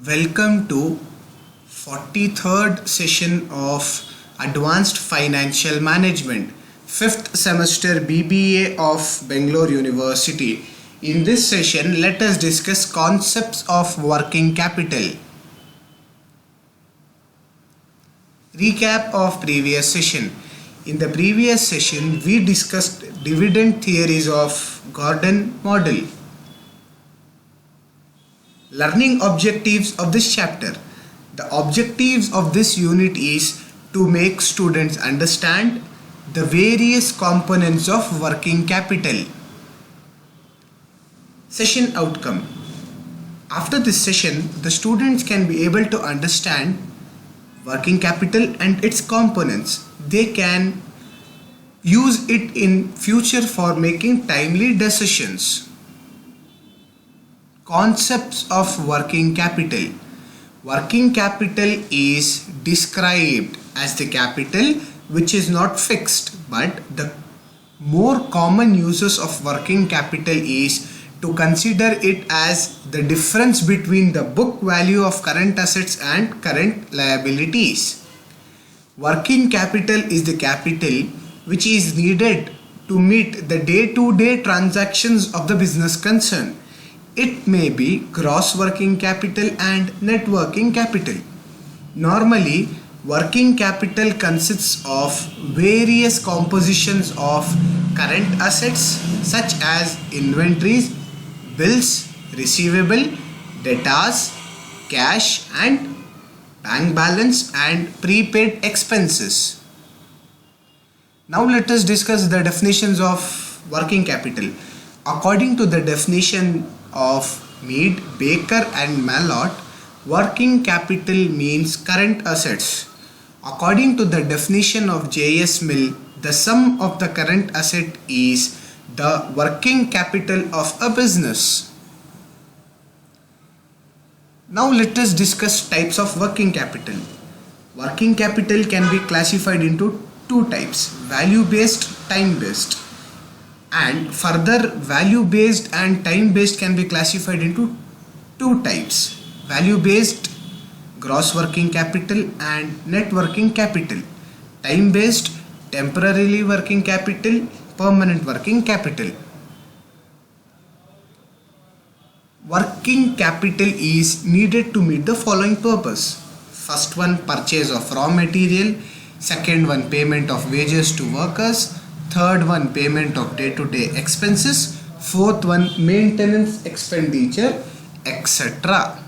Welcome to 43rd session of Advanced Financial Management, 5th semester BBA of Bangalore University. In this session, let us discuss concepts of working capital. Recap of previous session. In the previous session, we discussed dividend theories of Gordon model. Learning objectives of this chapter. The objectives of this unit is to make students understand the various components of working capital. Session outcome. After this session, the students can be able to understand working capital and its components. They can use it in future for making timely decisions. Concepts of working capital. Working capital is described as the capital which is not fixed, but the more common uses of working capital is to consider it as the difference between the book value of current assets and current liabilities. Working capital is the capital which is needed to meet the day-to-day transactions of the business concern. It may be gross working capital and net working capital. Normally, working capital consists of various compositions of current assets such as inventories, bills, receivable, debtors, cash and bank balance and prepaid expenses. Now let us discuss the definitions of working capital. According to the definition of Mead, Baker and Mallott, working capital means current assets. According to the definition of J.S. Mill, the sum of the current asset is the working capital of a business. Now let us discuss types of working capital. Working capital can be classified into two types: value-based, time-based. And further, value-based and time-based can be classified into two types: value-based, gross working capital and net working capital; time-based, temporarily working capital, permanent working capital. Working capital is needed to meet the following purpose. First one, purchase of raw material. Second one, payment of wages to workers. Third one, payment of day-to-day expenses. Fourth one, maintenance expenditure, etc.